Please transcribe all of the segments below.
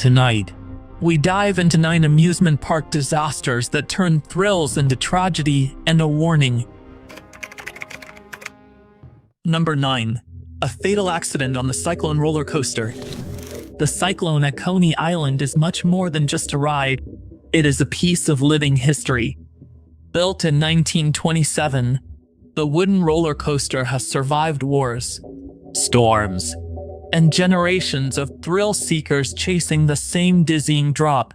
Tonight, we dive into 9 amusement park disasters that turn thrills into tragedy and a warning. Number 9. A fatal accident on the Cyclone roller coaster. The Cyclone at Coney Island is much more than just a ride. It is a piece of living history. Built in 1927, the wooden roller coaster has survived wars, storms, and generations of thrill-seekers chasing the same dizzying drop.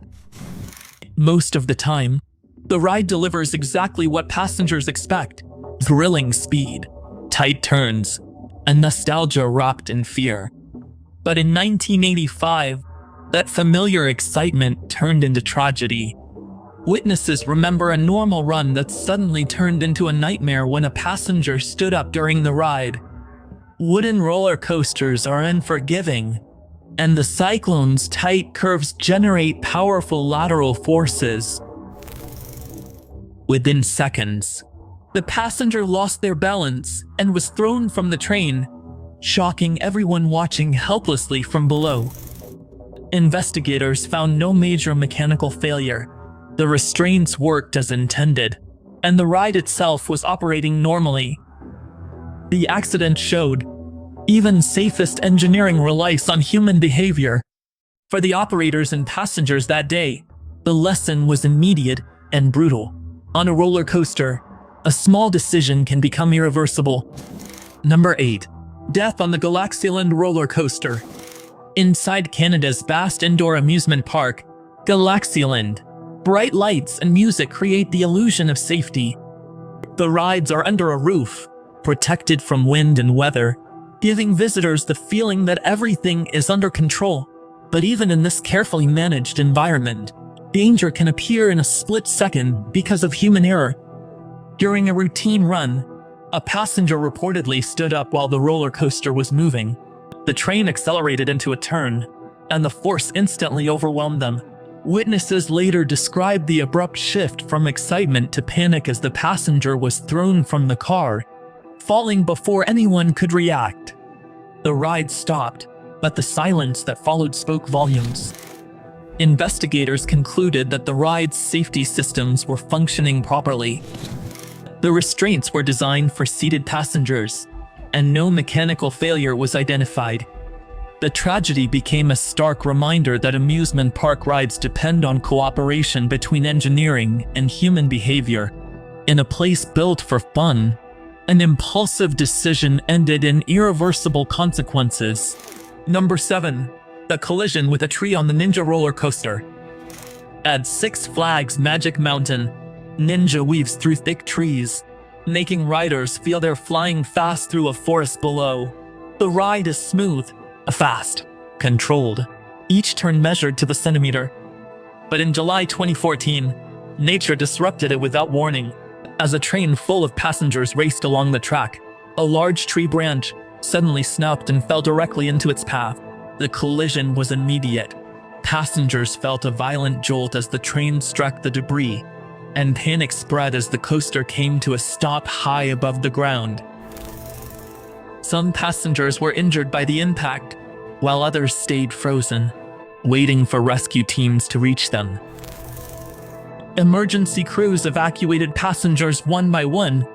Most of the time, the ride delivers exactly what passengers expect: thrilling speed, tight turns, and nostalgia wrapped in fear. But in 1985, that familiar excitement turned into tragedy. Witnesses remember a normal run that suddenly turned into a nightmare when a passenger stood up during the ride. Wooden roller coasters are unforgiving, and the Cyclone's tight curves generate powerful lateral forces. Within seconds, the passenger lost their balance and was thrown from the train, shocking everyone watching helplessly from below. Investigators found no major mechanical failure. The restraints worked as intended, and the ride itself was operating normally. The accident showed even safest engineering relies on human behavior. For the operators and passengers that day, the lesson was immediate and brutal. On a roller coaster, a small decision can become irreversible. Number 8. Death on the Galaxyland roller coaster. Inside Canada's vast indoor amusement park, Galaxyland, bright lights and music create the illusion of safety. The rides are under a roof, protected from wind and weather, giving visitors the feeling that everything is under control. But even in this carefully managed environment, danger can appear in a split second because of human error. During a routine run, a passenger reportedly stood up while the roller coaster was moving. The train accelerated into a turn, and the force instantly overwhelmed them. Witnesses later described the abrupt shift from excitement to panic as the passenger was thrown from the car, falling before anyone could react. The ride stopped, but the silence that followed spoke volumes. Investigators concluded that the ride's safety systems were functioning properly. The restraints were designed for seated passengers, and no mechanical failure was identified. The tragedy became a stark reminder that amusement park rides depend on cooperation between engineering and human behavior. In a place built for fun, an impulsive decision ended in irreversible consequences. Number 7. The collision with a tree on the Ninja roller coaster. At Six Flags Magic Mountain, Ninja weaves through thick trees, making riders feel they're flying fast through a forest below. The ride is smooth, fast, controlled, each turn measured to the centimeter. But in July 2014, nature disrupted it without warning. As a train full of passengers raced along the track, a large tree branch suddenly snapped and fell directly into its path. The collision was immediate. Passengers felt a violent jolt as the train struck the debris, and panic spread as the coaster came to a stop high above the ground. Some passengers were injured by the impact, while others stayed frozen, waiting for rescue teams to reach them. Emergency crews evacuated passengers one by one,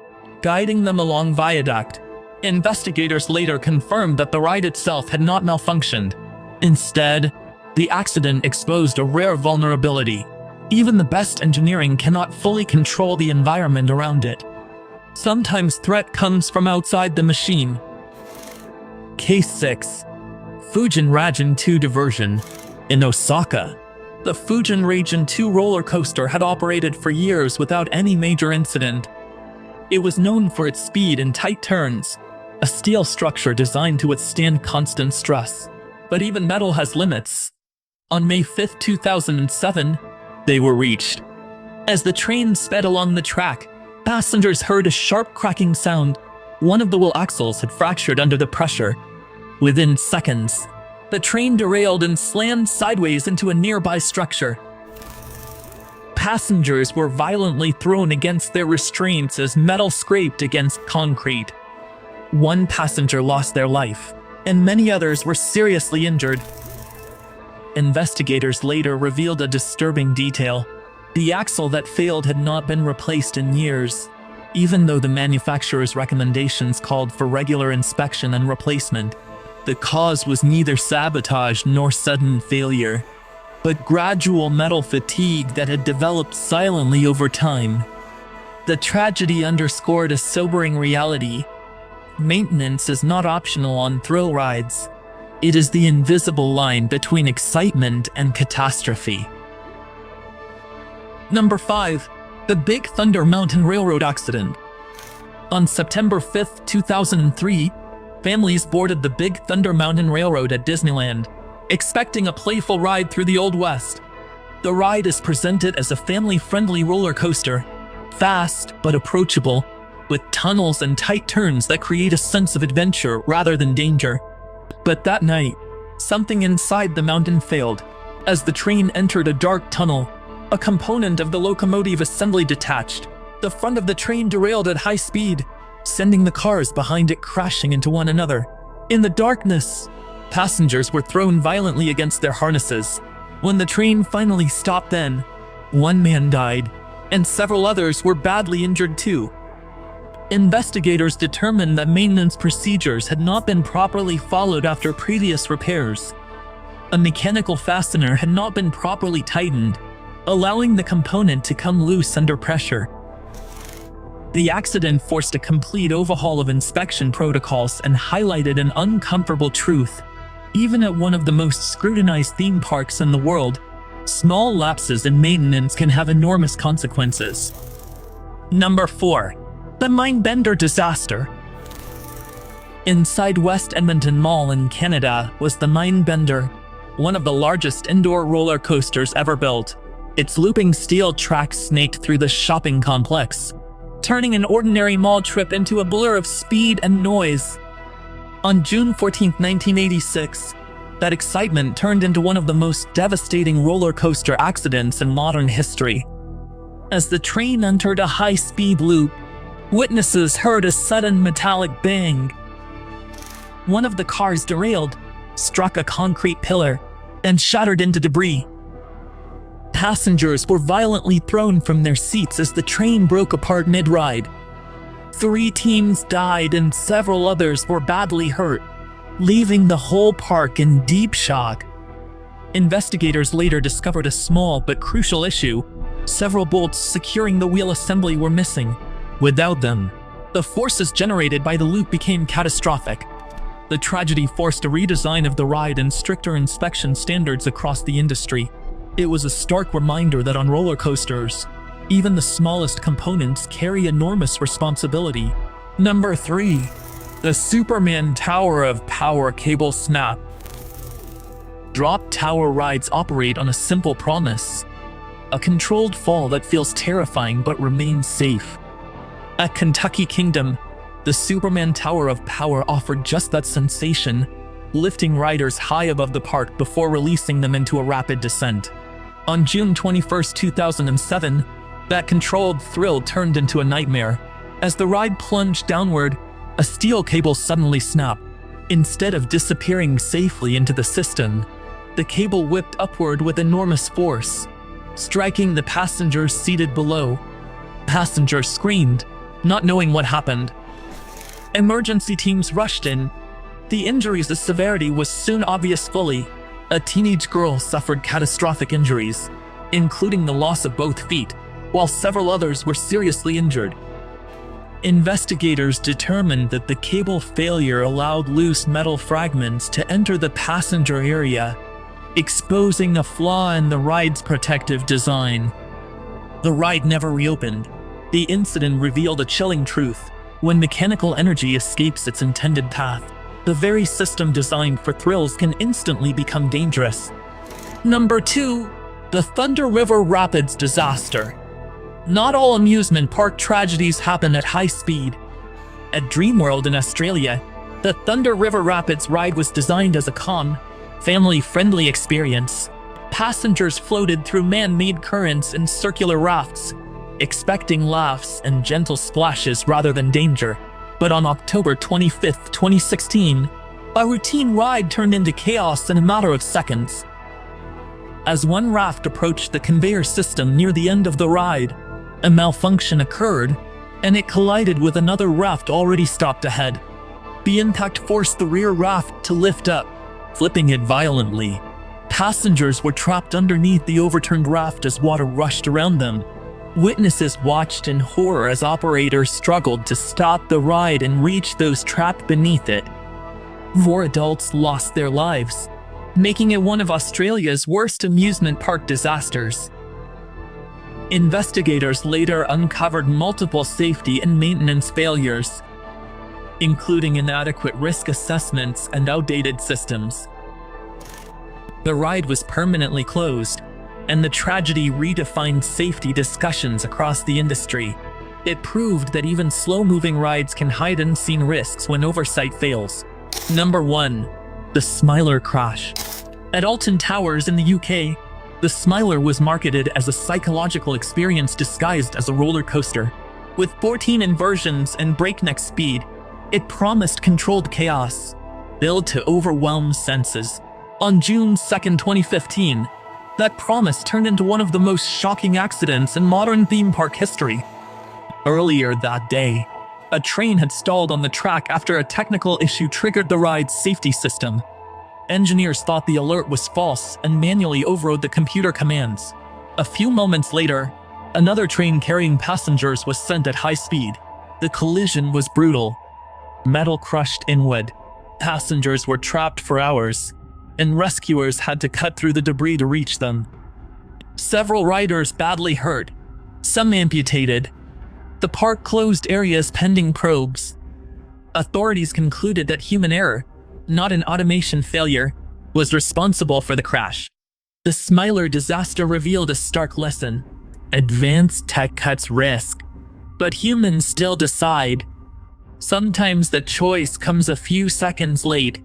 guiding them along viaduct. Investigators later confirmed that the ride itself had not malfunctioned. Instead, the accident exposed a rare vulnerability. Even the best engineering cannot fully control the environment around it. Sometimes threat comes from outside the machine. Case 6. Fujin Rajan 2 diversion. In Osaka, the Fujin Rajan 2 roller coaster had operated for years without any major incident. It was known for its speed and tight turns, a steel structure designed to withstand constant stress. But even metal has limits. On May 5, 2007, they were reached. As the train sped along the track, passengers heard a sharp cracking sound. One of the wheel axles had fractured under the pressure. Within seconds, the train derailed and slammed sideways into a nearby structure. Passengers were violently thrown against their restraints as metal scraped against concrete. One passenger lost their life, and many others were seriously injured. Investigators later revealed a disturbing detail. The axle that failed had not been replaced in years, even though the manufacturer's recommendations called for regular inspection and replacement. The cause was neither sabotage nor sudden failure, but gradual metal fatigue that had developed silently over time. The tragedy underscored a sobering reality. Maintenance is not optional on thrill rides. It is the invisible line between excitement and catastrophe. Number 5. The Big Thunder Mountain Railroad Accident. On September 5, 2003, families boarded the Big Thunder Mountain Railroad at Disneyland, expecting a playful ride through the Old West. The ride is presented as a family-friendly roller coaster, fast but approachable, with tunnels and tight turns that create a sense of adventure rather than danger. But that night, something inside the mountain failed. As the train entered a dark tunnel, a component of the locomotive assembly detached. The front of the train derailed at high speed, sending the cars behind it crashing into one another. In the darkness, passengers were thrown violently against their harnesses. When the train finally stopped then, one man died, and several others were badly injured too. Investigators determined that maintenance procedures had not been properly followed after previous repairs. A mechanical fastener had not been properly tightened, allowing the component to come loose under pressure. The accident forced a complete overhaul of inspection protocols and highlighted an uncomfortable truth. Even at one of the most scrutinized theme parks in the world, small lapses in maintenance can have enormous consequences. Number 4. The Mindbender Disaster. Inside West Edmonton Mall in Canada was the Mindbender, one of the largest indoor roller coasters ever built. Its looping steel tracks snaked through the shopping complex, turning an ordinary mall trip into a blur of speed and noise. On June 14, 1986, that excitement turned into one of the most devastating roller coaster accidents in modern history. As the train entered a high-speed loop, witnesses heard a sudden metallic bang. One of the cars derailed, struck a concrete pillar, and shattered into debris. Passengers were violently thrown from their seats as the train broke apart mid-ride. 3 teams died and several others were badly hurt, leaving the whole park in deep shock. Investigators later discovered a small but crucial issue. Several bolts securing the wheel assembly were missing. Without them, the forces generated by the loop became catastrophic. The tragedy forced a redesign of the ride and stricter inspection standards across the industry. It was a stark reminder that on roller coasters, even the smallest components carry enormous responsibility. Number 3. The Superman Tower of Power Cable Snap. Drop tower rides operate on a simple promise: a controlled fall that feels terrifying but remains safe. At Kentucky Kingdom, the Superman Tower of Power offered just that sensation, lifting riders high above the park before releasing them into a rapid descent. On June 21, 2007, that controlled thrill turned into a nightmare. As the ride plunged downward, a steel cable suddenly snapped. Instead of disappearing safely into the system, the cable whipped upward with enormous force, striking the passengers seated below. Passengers screamed, not knowing what happened. Emergency teams rushed in. The injuries' severity was soon obvious fully. A teenage girl suffered catastrophic injuries, including the loss of both feet, while several others were seriously injured. Investigators determined that the cable failure allowed loose metal fragments to enter the passenger area, exposing a flaw in the ride's protective design. The ride never reopened. The incident revealed a chilling truth: when mechanical energy escapes its intended path, the very system designed for thrills can instantly become dangerous. Number 2. The Thunder River Rapids Disaster. Not all amusement park tragedies happen at high speed. At Dreamworld in Australia, the Thunder River Rapids ride was designed as a calm, family-friendly experience. Passengers floated through man-made currents in circular rafts, expecting laughs and gentle splashes rather than danger. But on October 25, 2016, a routine ride turned into chaos in a matter of seconds. As one raft approached the conveyor system near the end of the ride, a malfunction occurred, and it collided with another raft already stopped ahead. The impact forced the rear raft to lift up, flipping it violently. Passengers were trapped underneath the overturned raft as water rushed around them. Witnesses watched in horror as operators struggled to stop the ride and reach those trapped beneath it. 4 adults lost their lives, making it one of Australia's worst amusement park disasters. Investigators later uncovered multiple safety and maintenance failures, including inadequate risk assessments and outdated systems. The ride was permanently closed, and the tragedy redefined safety discussions across the industry. It proved that even slow-moving rides can hide unseen risks when oversight fails. Number 1. The Smiler Crash. At Alton Towers in the UK, the Smiler was marketed as a psychological experience disguised as a roller coaster. With 14 inversions and breakneck speed, it promised controlled chaos, built to overwhelm senses. On June 2, 2015, that promise turned into one of the most shocking accidents in modern theme park history. Earlier that day, a train had stalled on the track after a technical issue triggered the ride's safety system. Engineers thought the alert was false and manually overrode the computer commands. A few moments later, another train carrying passengers was sent at high speed. The collision was brutal. Metal crushed inward. Passengers were trapped for hours, and rescuers had to cut through the debris to reach them. Several riders badly hurt, some amputated. The park closed areas pending probes. Authorities concluded that human error, not an automation failure, was responsible for the crash. The Smiler disaster revealed a stark lesson. Advanced tech cuts risk, but humans still decide. Sometimes the choice comes a few seconds late.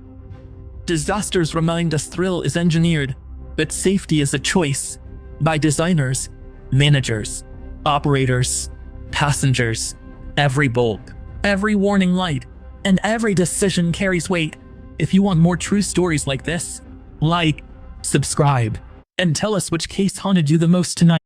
Disasters remind us thrill is engineered, but safety is a choice by designers, managers, operators, passengers. Every bulb, every warning light, and every decision carries weight. If you want more true stories like this, like, subscribe, and tell us which case haunted you the most tonight.